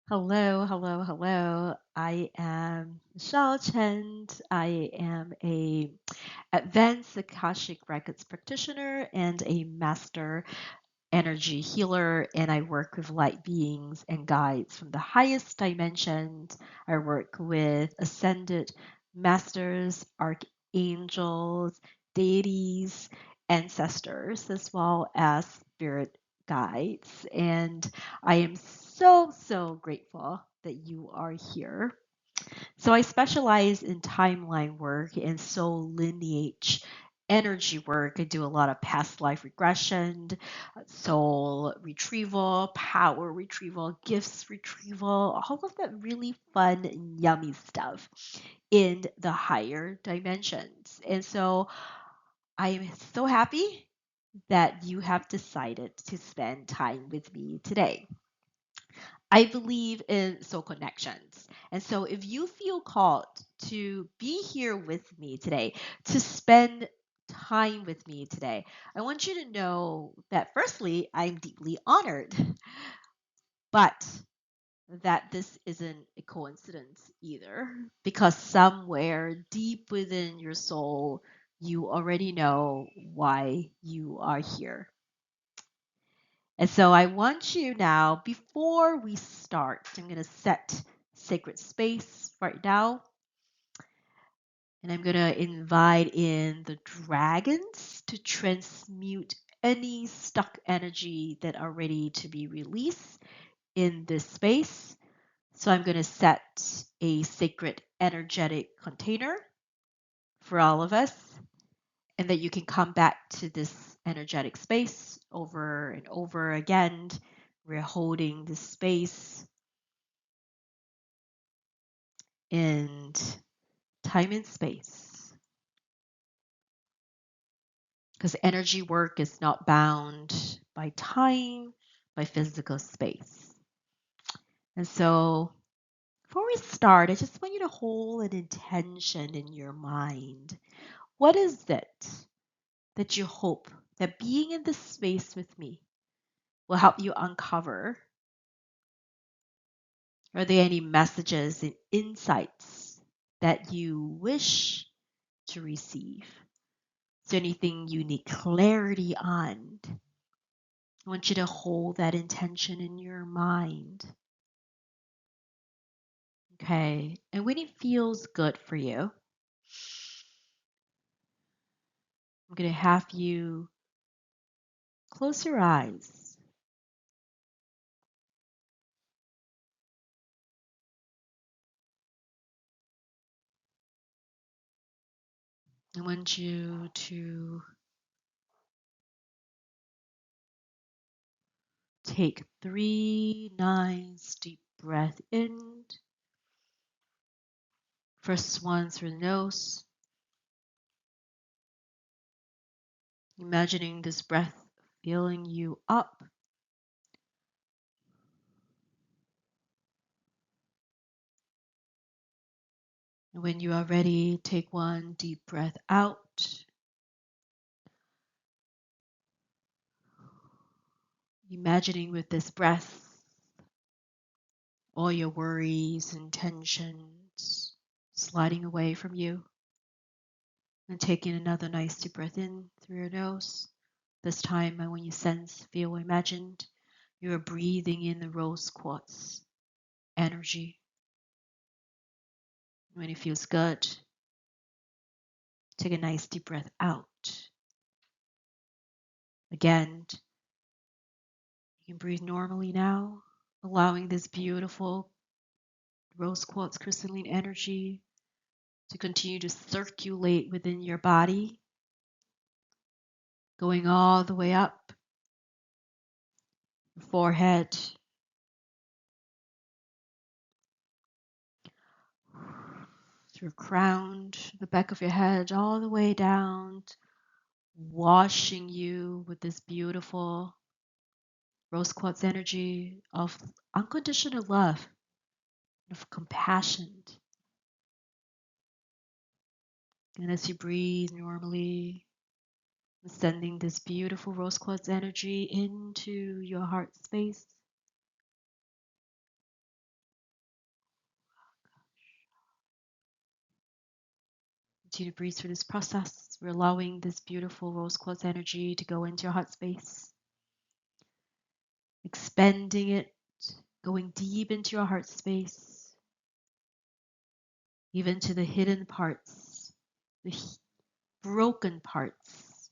Hello, hello, hello. I am Michelle Chen. I am a advanced Akashic Records practitioner and a master energy healer, and I work with light beings and guides from the highest dimensions. I work with ascended masters, archangels, deities, ancestors, as well as spirit guides. And I am so grateful that you are here. So I specialize in timeline work and soul lineage energy work. I do a lot of past life regression, soul retrieval, power retrieval, gifts retrieval, all of that really fun and yummy stuff in the higher dimensions. And so I am so happy that you have decided to spend time with me today. I believe in soul connections. And so if you feel called to be here with me today, to spend time with me today, I want you to know that firstly, I'm deeply honored, but that this isn't a coincidence either, because somewhere deep within your soul, you already know why you are here. And so I want you now, before we start, I'm going to set sacred space right now. And I'm going to invite in the dragons to transmute any stuck energy that are ready to be released in this space. So I'm going to set a sacred energetic container for all of us, and that you can come back to this energetic space over and over again. We're holding this space and time and space, because energy work is not bound by time, by physical space. And so before we start, I just want you to hold an intention in your mind. What is it that you hope that being in this space with me will help you uncover? Are there any messages and insights that you wish to receive? Is there anything you need clarity on? I want you to hold that intention in your mind. Okay. And when it feels good for you, I'm going to have you close your eyes. I want you to take 3 nice deep breath in. First one through the nose, imagining this breath filling you up. And when you are ready, take one deep breath out, imagining with this breath all your worries and tensions sliding away from you. And taking another nice deep breath in through your nose. This time, when you sense, feel, imagined, you are breathing in the rose quartz energy. When it feels good, take a nice deep breath out. Again, you can breathe normally now, allowing this beautiful rose quartz crystalline energy to continue to circulate within your body, going all the way up your forehead, through your crown, the back of your head, all the way down, washing you with this beautiful rose quartz energy of unconditional love, of compassion. And as you breathe normally, sending this beautiful rose quartz energy into your heart space. Continue to breathe through this process. We're allowing this beautiful rose quartz energy to go into your heart space, expanding it, going deep into your heart space, even to the hidden parts, the broken parts,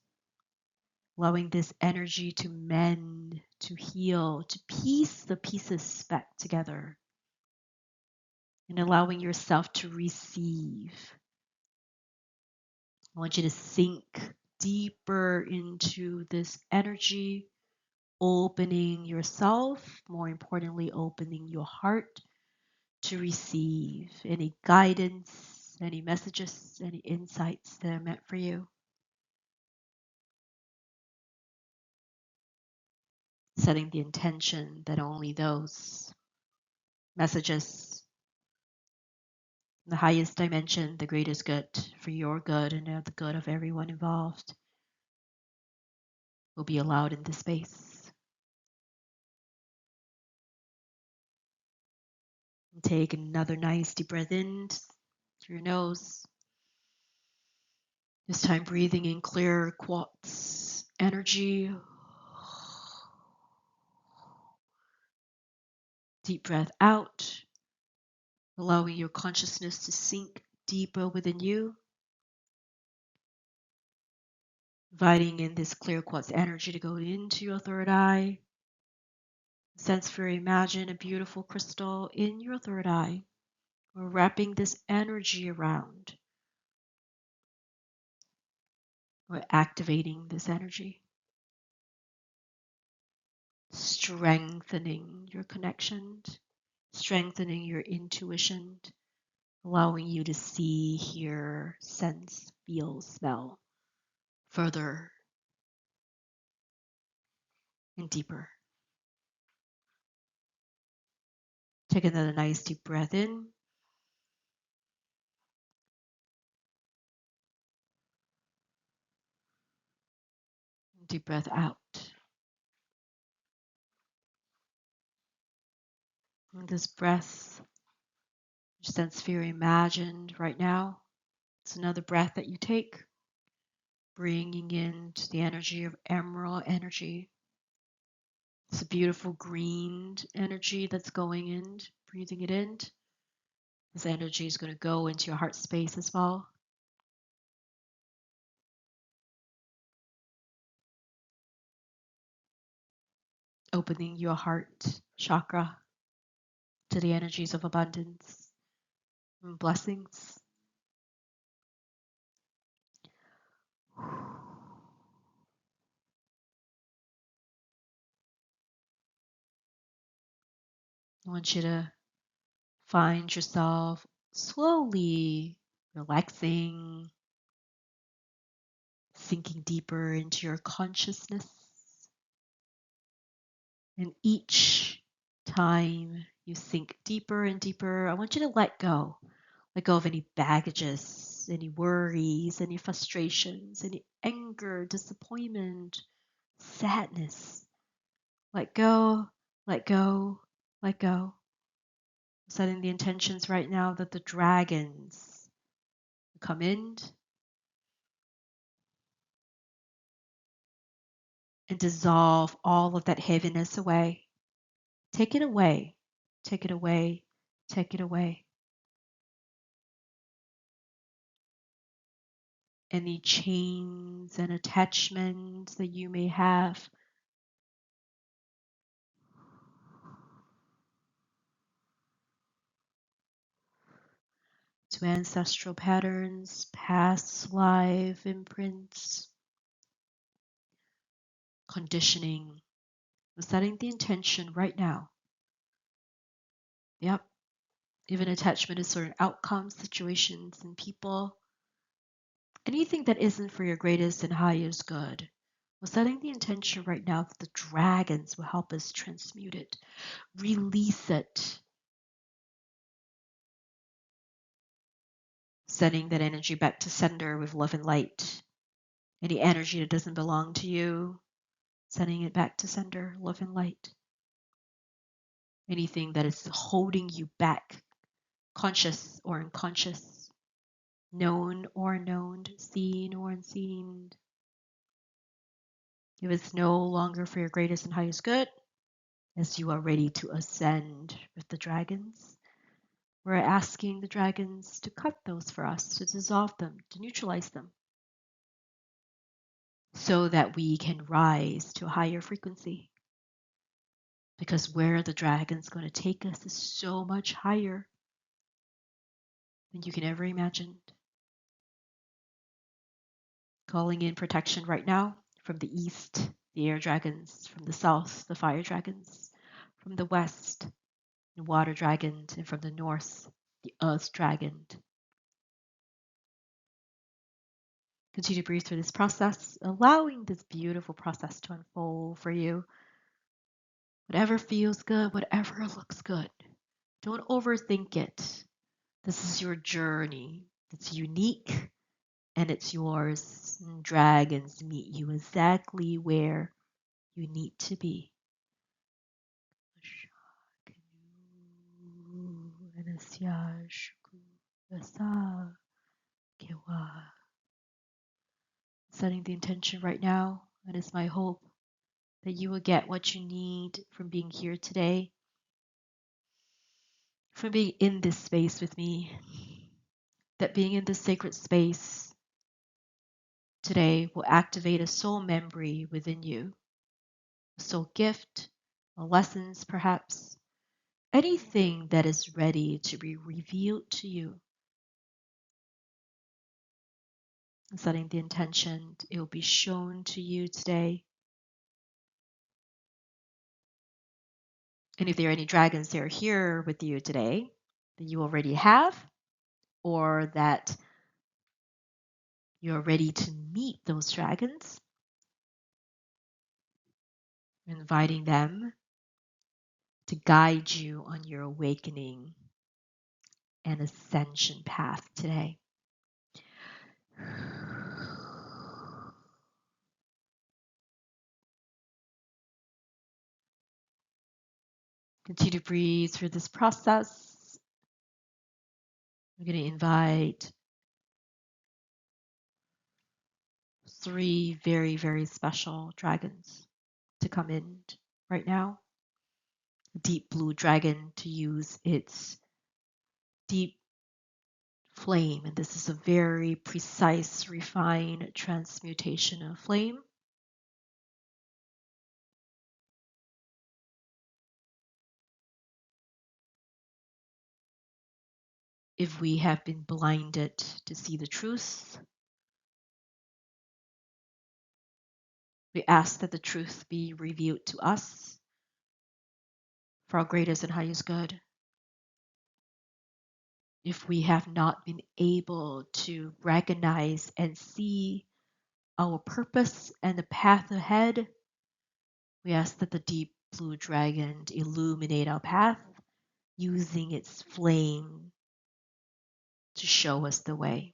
allowing this energy to mend, to heal, to piece the pieces back together, and allowing yourself to receive. I want you to sink deeper into this energy, opening yourself, more importantly, opening your heart to receive any guidance, any messages, any insights that are meant for you. Setting the intention that only those messages, the highest dimension, the greatest good for your good and the good of everyone involved, will be allowed in this space. And take another nice deep breath in through your nose. This time breathing in clear quartz energy. Deep breath out, allowing your consciousness to sink deeper within you. Inviting in this clear quartz energy to go into your third eye. Sense for imagine a beautiful crystal in your third eye. We're wrapping this energy around. We're activating this energy. Strengthening your connection, strengthening your intuition, allowing you to see, hear, sense, feel, smell further and deeper. Take another nice deep breath in. Deep breath out. And this breath, sense, feel, imagined right now. It's another breath that you take, bringing in the energy of emerald energy. It's a beautiful green energy that's going in, breathing it in. This energy is going to go into your heart space as well. Opening your heart chakra to the energies of abundance and blessings. I want you to find yourself slowly relaxing, sinking deeper into your consciousness. And each time you sink deeper and deeper, I want you to let go. Let go of any baggages, any worries, any frustrations, any anger, disappointment, sadness. Let go, let go, let go. Setting the intentions right now that the dragons come in and dissolve all of that heaviness away. Take it away, take it away, take it away. Any chains and attachments that you may have. To ancestral patterns, past life imprints, conditioning. I'm setting the intention right now. Yep. Even attachment to certain outcomes, situations, and people. Anything that isn't for your greatest and highest good. We're setting the intention right now that the dragons will help us transmute it, release it. Sending that energy back to sender with love and light. Any energy that doesn't belong to you, sending it back to sender, love and light. Anything that is holding you back, conscious or unconscious, known or unknown, seen or unseen. If it's no longer for your greatest and highest good, as you are ready to ascend with the dragons, we're asking the dragons to cut those for us, to dissolve them, to neutralize them, so that we can rise to a higher frequency. Because where the dragon's going to take us is so much higher than you can ever imagine. Calling in protection right now from the east, the air dragons, from the south, the fire dragons, from the west, the water dragon, and from the north, the earth dragon. Continue to breathe through this process, allowing this beautiful process to unfold for you. Whatever feels good, whatever looks good. Don't overthink it. This is your journey. It's unique and it's yours. And dragons meet you exactly where you need to be. Setting the intention right now, and it's my hope that you will get what you need from being here today, from being in this space with me, that being in this sacred space today will activate a soul memory within you, a soul gift, a lessons perhaps, anything that is ready to be revealed to you. Setting the intention, it will be shown to you today. And if there are any dragons that are here with you today that you already have, or that you're ready to meet those dragons, inviting them to guide you on your awakening and ascension path today. Continue to breathe through this process. I'm going to invite 3 very, very special dragons to come in right now. Deep blue dragon to use its deep flame, and this is a very precise, refined transmutation of flame. If we have been blinded to see the truth, we ask that the truth be revealed to us for our greatest and highest good. If we have not been able to recognize and see our purpose and the path ahead, we ask that the deep blue dragon illuminate our path using its flame to show us the way.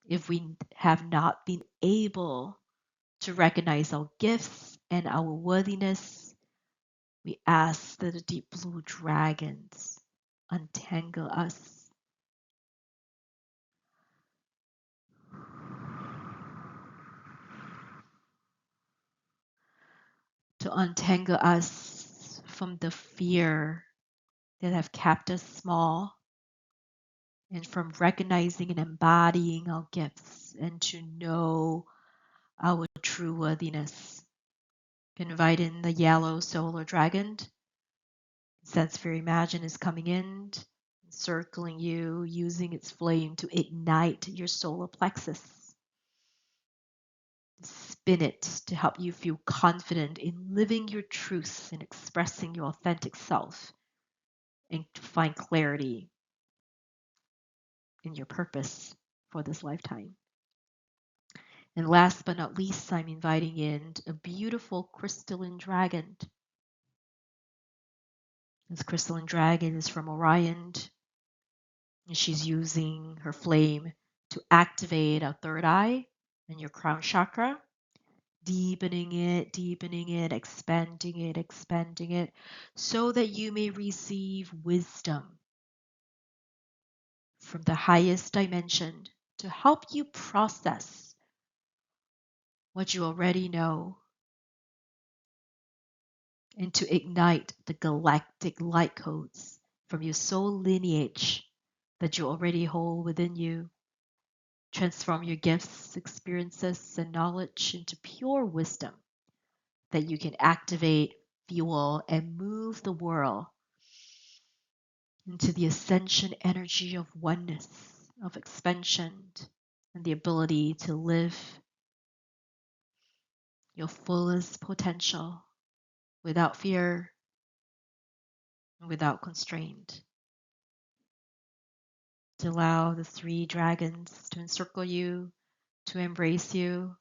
If we have not been able to recognize our gifts and our worthiness, we ask that the deep blue dragons untangle us. To untangle us from the fear that have kept us small, and from recognizing and embodying our gifts and to know our true worthiness. Invite in the yellow solar dragon. Sense for imagine is coming in, circling you, using its flame to ignite your solar plexus. Spin it to help you feel confident in living your truth and expressing your authentic self, and to find clarity in your purpose for this lifetime. And last but not least, I'm inviting in a beautiful crystalline dragon. This crystalline dragon is from Orion, and she's using her flame to activate our third eye and your crown chakra, deepening it, expanding it, so that you may receive wisdom from the highest dimension to help you process what you already know and to ignite the galactic light codes from your soul lineage that you already hold within you. Transform your gifts, experiences, and knowledge into pure wisdom that you can activate, fuel, and move the world into the ascension energy of oneness, of expansion, and the ability to live your fullest potential without fear and without constraint. To allow the three dragons to encircle you, to embrace you,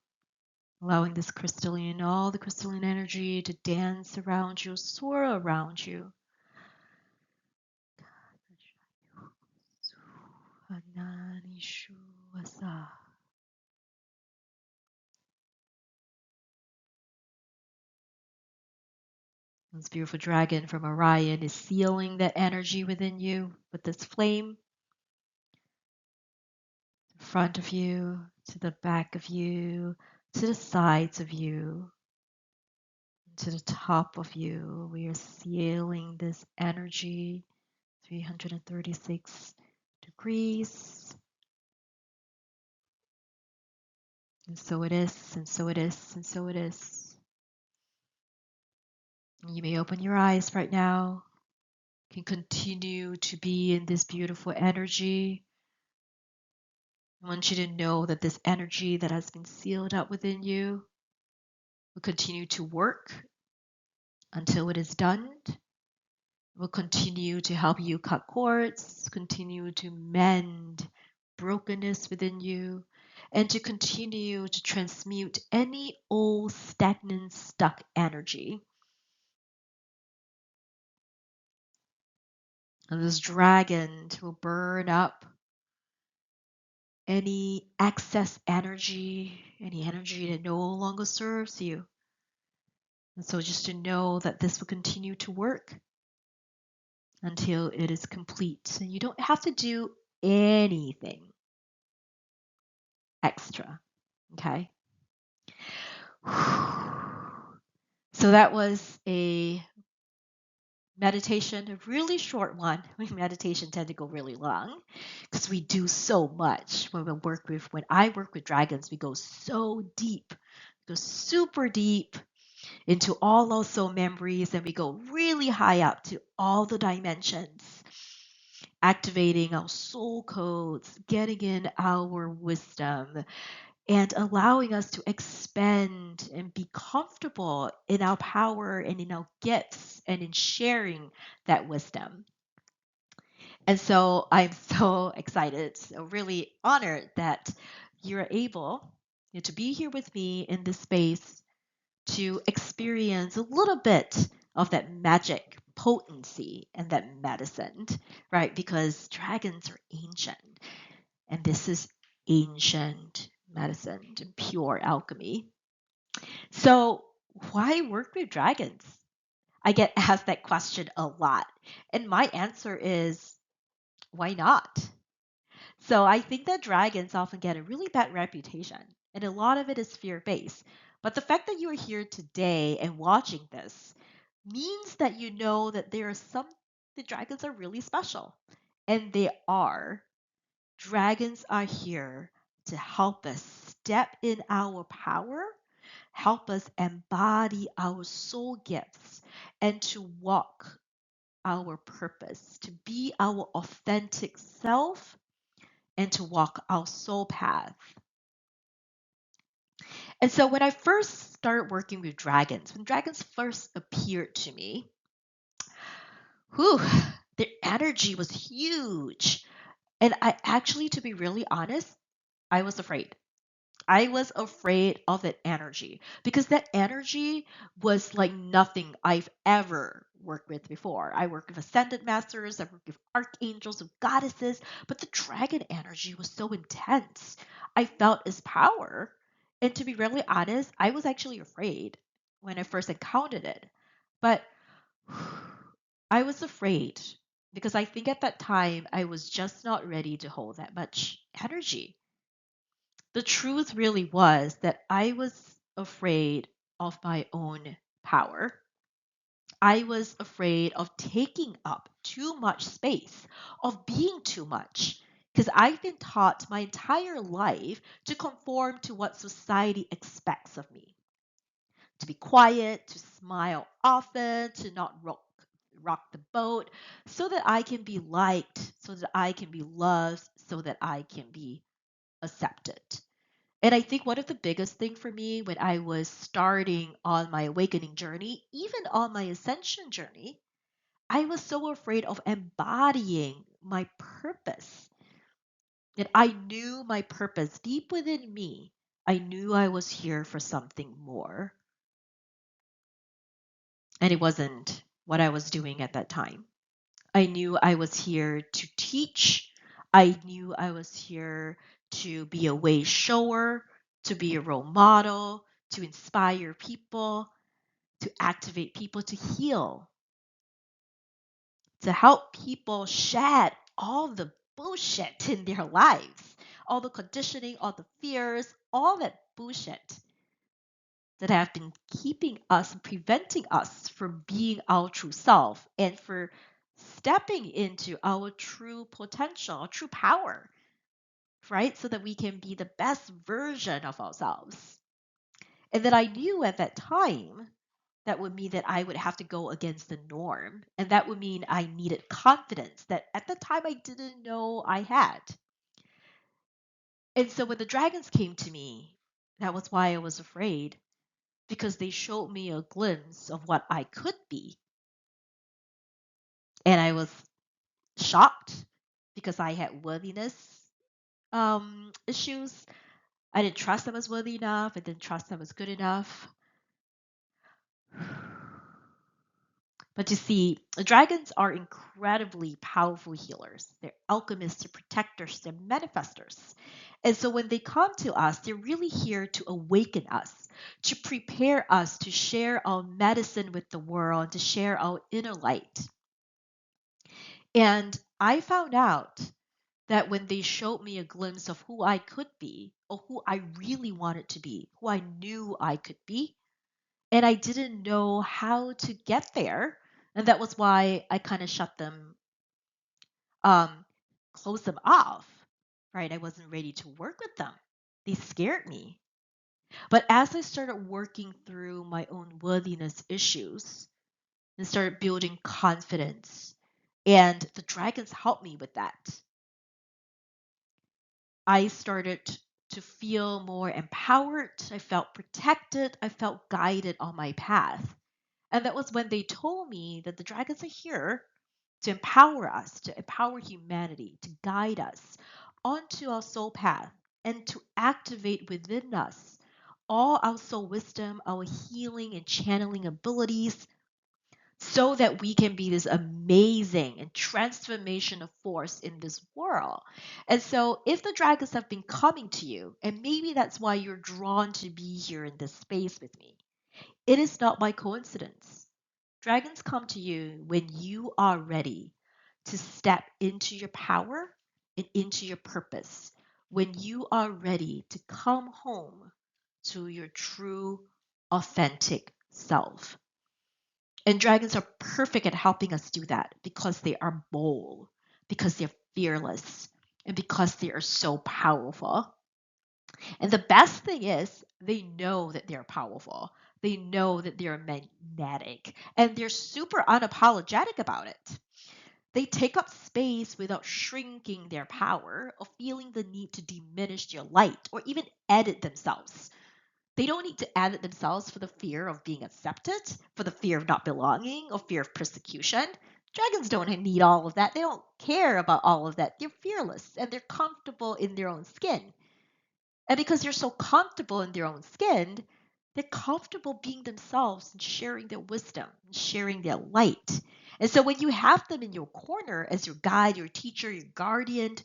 allowing this crystalline, all the crystalline energy to dance around you, soar around you. This beautiful dragon from Orion is sealing that energy within you with this flame. In front of you, to the back of you, to the sides of you, to the top of you. We are sealing this energy 336 degrees. And so it is, and so it is, and so it is. You may open your eyes right now. You can continue to be in this beautiful energy. I want you to know that this energy that has been sealed up within you will continue to work until it is done. Will continue to help you cut cords, continue to mend brokenness within you, and to continue to transmute any old stagnant, stuck energy. And this dragon will burn up any excess energy, any energy that no longer serves you. And so just to know that this will continue to work until it is complete. And you don't have to do anything extra. Okay. So that was a meditation, a really short one. Meditation tend to go really long because we do so much when I work with dragons, we go so deep, go super deep into all our soul memories, and we go really high up to all the dimensions, activating our soul codes, getting in our wisdom, and allowing us to expand and be comfortable in our power and in our gifts and in sharing that wisdom. And so I'm so excited, so really honored that you're able to be here with me in this space to experience a little bit of that magic potency and that medicine, right? Because dragons are ancient, and this is ancient medicine and pure alchemy. So, why work with dragons? I get asked that question a lot. And my answer is, why not? So, I think that dragons often get a really bad reputation, and a lot of it is fear based. But the fact that you are here today and watching this means that you know that the dragons are really special. And they are. Dragons are here to help us step in our power, help us embody our soul gifts, and to walk our purpose, to be our authentic self, and to walk our soul path. And so when I first started working with dragons, when dragons first appeared to me, whew, their energy was huge. And I actually, to be really honest, I was afraid. I was afraid of that energy because that energy was like nothing I've ever worked with before. I worked with ascended masters, I worked with archangels and goddesses, but the dragon energy was so intense. I felt its power. And to be really honest, I was actually afraid when I first encountered it. But I was afraid because I think at that time I was just not ready to hold that much energy. The truth really was that I was afraid of my own power. I was afraid of taking up too much space, of being too much, because I've been taught my entire life to conform to what society expects of me, to be quiet, to smile often, to not rock the boat, so that I can be liked, so that I can be loved, so that I can be accepted. And I think one of the biggest thing for me when I was starting on my awakening journey, even on my ascension journey, I was so afraid of embodying my purpose. And I knew my purpose deep within me. I knew I was here for something more. And it wasn't what I was doing at that time. I knew I was here to teach. I knew I was here to be a way shower, to be a role model, to inspire people, to activate people, to heal, to help people shed all the bullshit in their lives, all the conditioning, all the fears, all that bullshit that have been keeping us, preventing us from being our true self and for stepping into our true potential, our true power, right? So that we can be the best version of ourselves. And that I knew at that time that would mean that I would have to go against the norm. And that would mean I needed confidence that at the time I didn't know I had. And so when the dragons came to me, that was why I was afraid, because they showed me a glimpse of what I could be. And I was shocked because I had worthiness issues. I didn't trust I was worthy enough. I didn't trust I was good enough. But you see, dragons are incredibly powerful healers. They're alchemists, they're protectors, they're manifestors. And so when they come to us, they're really here to awaken us, to prepare us to share our medicine with the world, to share our inner light. And I found out that when they showed me a glimpse of who I could be, or who I really wanted to be, who I knew I could be, and I didn't know how to get there. And that was why I kind of shut them, um, closed them off, right? I wasn't ready to work with them. They scared me. But as I started working through my own worthiness issues and started building confidence, and the dragons helped me with that, I started to feel more empowered. I felt protected. I felt guided on my path. And that was when they told me that the dragons are here to empower us, to empower humanity, to guide us onto our soul path, and to activate within us all our soul wisdom, our healing and channeling abilities, so that we can be this amazing and transformational force in this world. And so, if the dragons have been coming to you, and maybe that's why you're drawn to be here in this space with me, it is not by coincidence. Dragons come to you when you are ready to step into your power and into your purpose, when you are ready to come home to your true, authentic self. And dragons are perfect at helping us do that because they are bold, because they're fearless, and because they are so powerful. And the best thing is, they know that they're powerful. They know that they're magnetic, and they're super unapologetic about it. They take up space without shrinking their power or feeling the need to diminish their light or even edit themselves. They don't need to edit themselves for the fear of being accepted, for the fear of not belonging, or fear of persecution. Dragons don't need all of that. They don't care about all of that. They're fearless and they're comfortable in their own skin. And because they're so comfortable in their own skin, they're comfortable being themselves and sharing their wisdom and sharing their light. And so when you have them in your corner as your guide, your teacher, your guardian,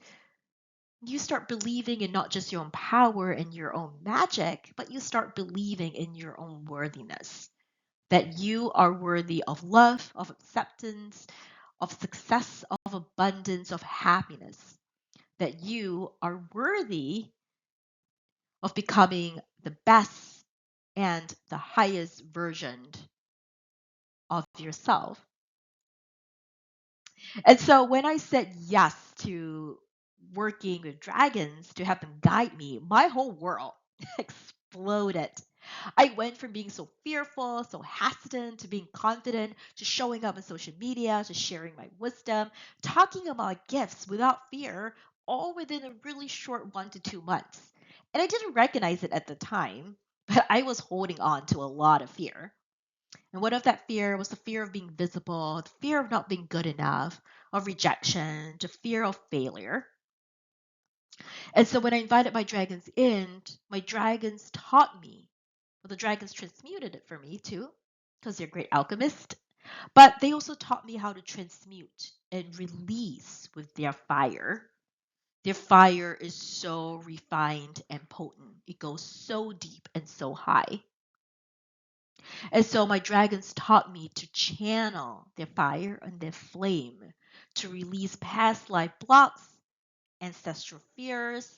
you start believing in not just your own power and your own magic, but you start believing in your own worthiness. That you are worthy of love, of acceptance, of success, of abundance, of happiness, that you are worthy of becoming the best and the highest version of yourself. And so when I said yes to working with dragons to have them guide me, my whole world exploded. I went from being so fearful, so hesitant, to being confident, to showing up on social media, to sharing my wisdom, talking about gifts without fear, all within a really short 1 to 2 months. And I didn't recognize it at the time, but I was holding on to a lot of fear. And one of that fear was the fear of being visible, the fear of not being good enough, of rejection, the fear of failure. And so when I invited my dragons in, my dragons taught me. Well, the dragons transmuted it for me too, because they're great alchemists. But they also taught me how to transmute and release with their fire. Their fire is so refined and potent. It goes so deep and so high. And so my dragons taught me to channel their fire and their flame, to release past life blocks, ancestral fears,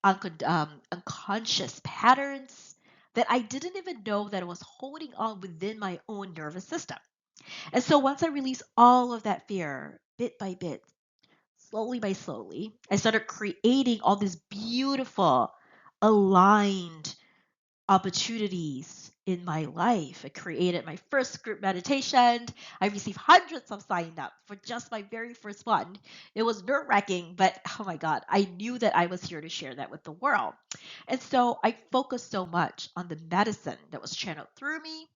unconscious patterns that I didn't even know that I was holding on within my own nervous system. And so once I released all of that fear, bit by bit, slowly by slowly, I started creating all these beautiful, aligned opportunities in my life. I created my first group meditation. I received hundreds of sign up for just my very first one. It was nerve wracking, but oh my God, I knew that I was here to share that with the world. And so I focused so much on the medicine that was channeled through me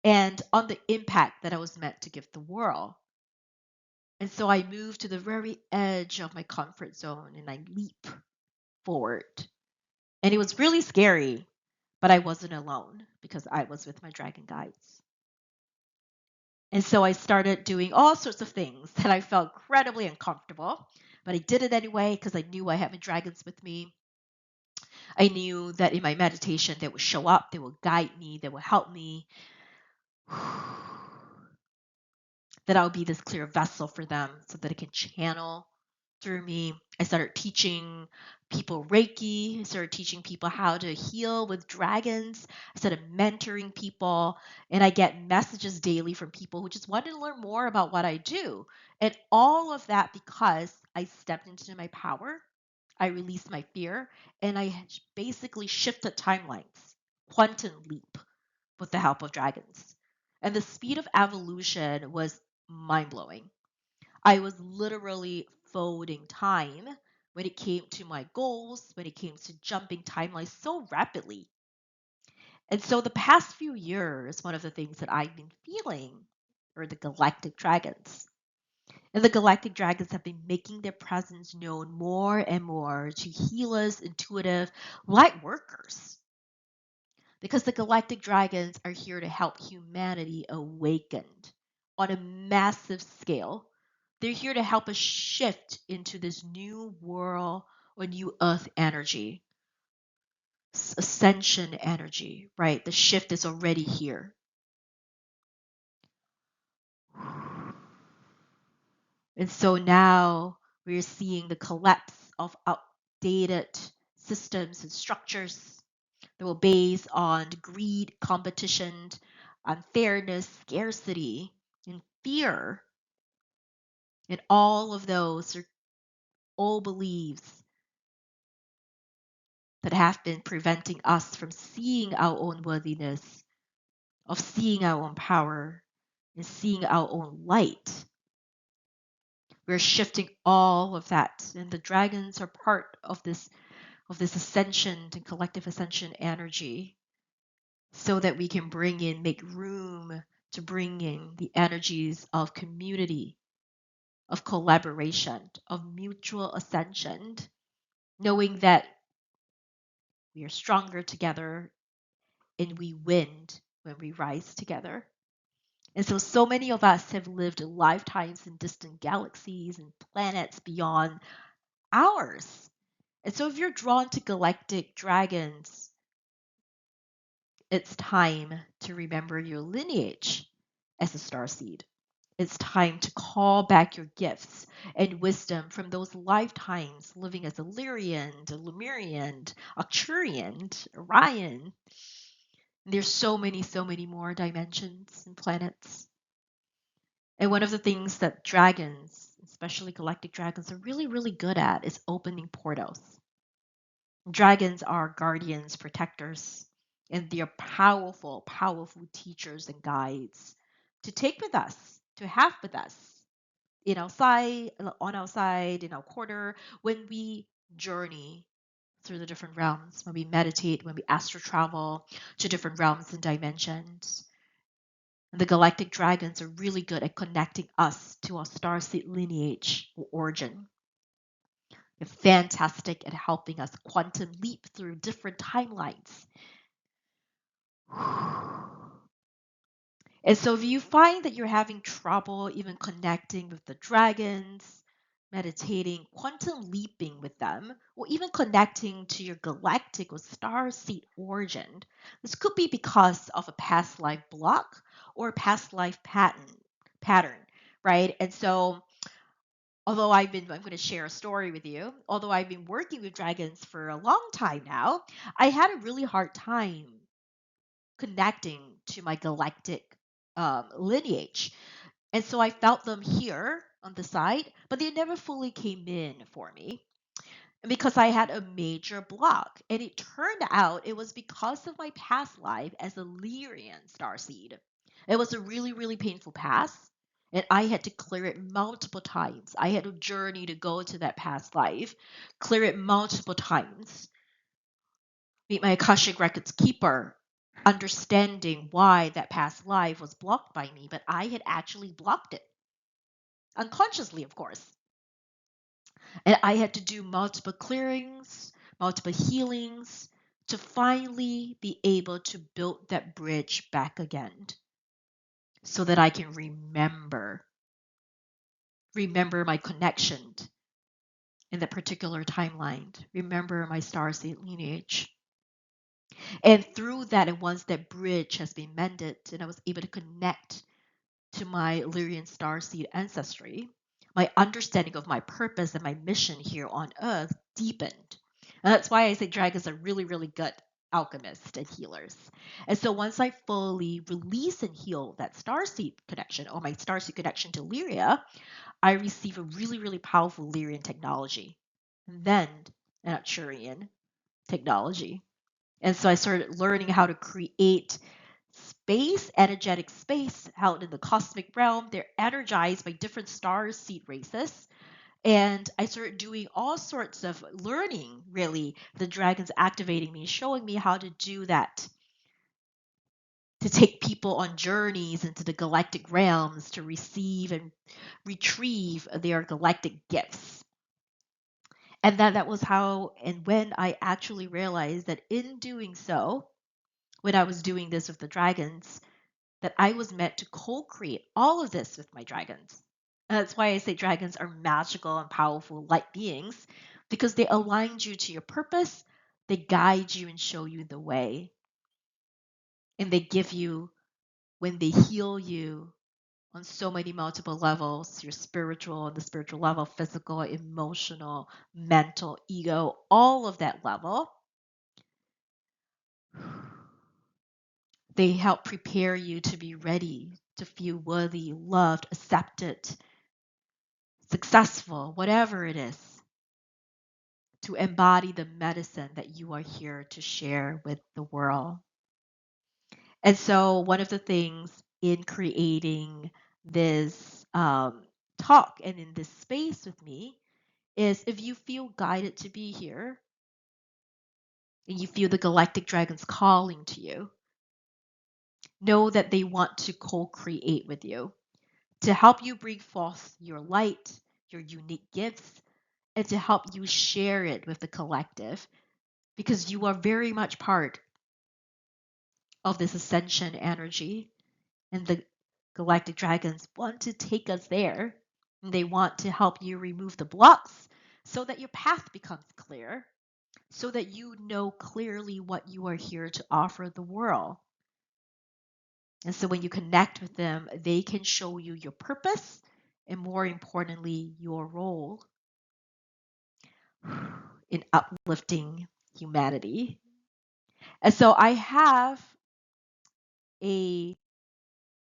and on the impact that I was meant to give the world. And so I moved to the very edge of my comfort zone and I leap forward. And it was really scary, but I wasn't alone because I was with my dragon guides. And so I started doing all sorts of things that I felt incredibly uncomfortable, but I did it anyway because I knew I had my dragons with me. I knew that in my meditation they would show up, they will guide me, they will help me, that I'll be this clear vessel for them so that it can channel through me. I started teaching people Reiki. I started teaching people how to heal with dragons. I started mentoring people. And I get messages daily from people who just wanted to learn more about what I do. And all of that because I stepped into my power. I released my fear. And I basically shifted timelines, quantum leap with the help of dragons. And the speed of evolution was mind blowing. I was literally folding time when it came to my goals, when it came to jumping timelines so rapidly. And so the past few years, one of the things that I've been feeling are the Galactic Dragons. And the Galactic Dragons have been making their presence known more and more to healers, intuitive, light workers. Because the Galactic Dragons are here to help humanity awaken on a massive scale. They're here to help us shift into this new world or new earth energy, ascension energy, right? The shift is already here. And so now we're seeing the collapse of outdated systems and structures that were based on greed, competition, unfairness, scarcity, and fear. And all of those are old beliefs that have been preventing us from seeing our own worthiness, of seeing our own power, and seeing our own light. We're shifting all of that, and the dragons are part of this ascension and collective ascension energy, so that we can make room to bring in the energies of community, of collaboration, of mutual ascension, knowing that we are stronger together and we win when we rise together. And so, so many of us have lived lifetimes in distant galaxies and planets beyond ours. And so, if you're drawn to galactic dragons, it's time to remember your lineage as a starseed. It's time to call back your gifts and wisdom from those lifetimes living as a Lyrian, a Lemurian, Arcturian, Orion. There's so many more dimensions and planets. And one of the things that dragons, especially galactic dragons, are really, really good at is opening portals. Dragons are guardians, protectors, and they are powerful, powerful teachers and guides to take with us, to have with us in our side, on our side, in our corner, when we journey through the different realms, when we meditate, when we astral travel to different realms and dimensions. And the galactic dragons are really good at connecting us to our starseed lineage or origin. They're fantastic at helping us quantum leap through different timelines. And so if you find that you're having trouble even connecting with the dragons, meditating, quantum leaping with them, or even connecting to your galactic or star seed origin, this could be because of a past life block or a past life pattern, right? And so I'm going to share a story with you. Although I've been working with dragons for a long time now, I had a really hard time connecting to my galactic lineage. And so I felt them here on the side, but they never fully came in for me because I had a major block. And it turned out it was because of my past life as a Lyrian starseed. It was a really, really painful past. And I had to clear it multiple times. I had a journey to go to that past life, clear it multiple times, meet my Akashic Records keeper, understanding why that past life was blocked by me, but I had actually blocked it unconsciously, of course. And I had to do multiple clearings, multiple healings to finally be able to build that bridge back again so that I can remember my connection in that particular timeline, remember my starseed lineage. And through that, and once that bridge has been mended and I was able to connect to my Lyrian starseed ancestry, my understanding of my purpose and my mission here on Earth deepened. And that's why I say dragons are really, really good alchemists and healers. And so once I fully release and heal that starseed connection or my starseed connection to Lyria, I receive a really, really powerful Lyrian technology, and then an Arcturian technology. And so I started learning how to create space, energetic space out in the cosmic realm. They're energized by different star seed races. And I started doing all sorts of learning, really. The dragons activating me, showing me how to do that, to take people on journeys into the galactic realms to receive and retrieve their galactic gifts. And that was how and when I actually realized that in doing so, when I was doing this with the dragons, that I was meant to co create all of this with my dragons. And that's why I say dragons are magical and powerful light beings because they align you to your purpose, they guide you and show you the way. And they give you, when they heal you on so many multiple levels, your spiritual, on the spiritual level, physical, emotional, mental, ego, all of that level, they help prepare you to be ready to feel worthy, loved, accepted, successful, whatever it is, to embody the medicine that you are here to share with the world. And so, one of the things in creating this talk and in this space with me is if you feel guided to be here and you feel the Galactic Dragons calling to you, know that they want to co create with you to help you bring forth your light, your unique gifts, and to help you share it with the collective because you are very much part of this ascension energy. And the galactic dragons want to take us there. And they want to help you remove the blocks so that your path becomes clear, so that you know clearly what you are here to offer the world. And so when you connect with them, they can show you your purpose and, more importantly, your role in uplifting humanity. And so I have a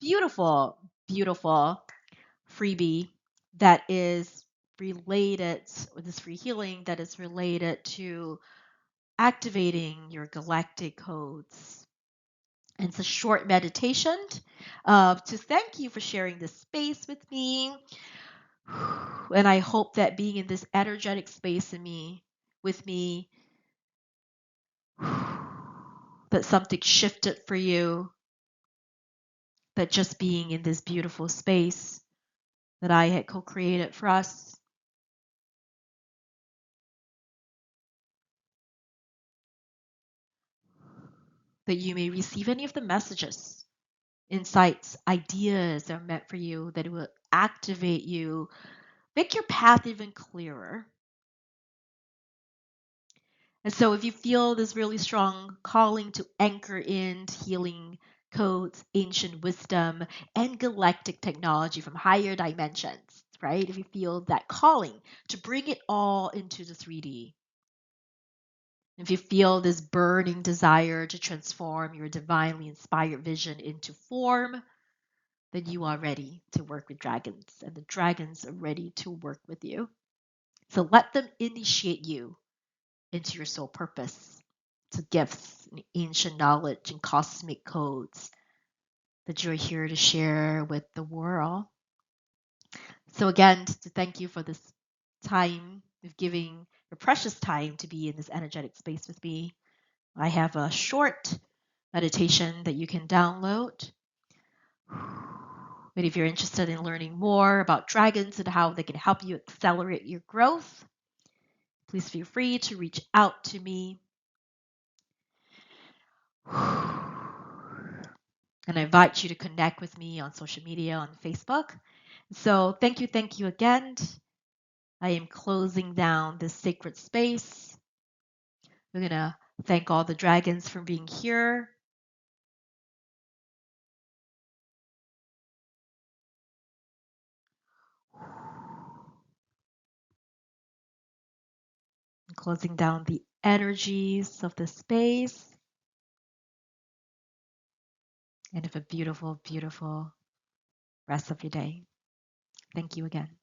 beautiful, beautiful freebie that is related, with this free healing that is related to activating your galactic codes. And it's a short meditation to thank you for sharing this space with me. And I hope that being in this energetic space with me, that something shifted for you, that just being in this beautiful space that I had co-created for us, that you may receive any of the messages, insights, ideas that are meant for you, that it will activate you, make your path even clearer. And so if you feel this really strong calling to anchor in healing codes, ancient wisdom, and galactic technology from higher dimensions, right? If you feel that calling to bring it all into the 3D, if you feel this burning desire to transform your divinely inspired vision into form, then you are ready to work with dragons, and the dragons are ready to work with you. So let them initiate you into your soul purpose, to gifts and ancient knowledge and cosmic codes that you're here to share with the world. So again, to thank you for this time of giving your precious time to be in this energetic space with me. I have a short meditation that you can download. But if you're interested in learning more about dragons and how they can help you accelerate your growth, please feel free to reach out to me. And I invite you to connect with me on social media, on Facebook. So thank you again. I am closing down this sacred space. We're going to thank all the dragons for being here. I'm closing down the energies of the space. And have a beautiful, beautiful rest of your day. Thank you again.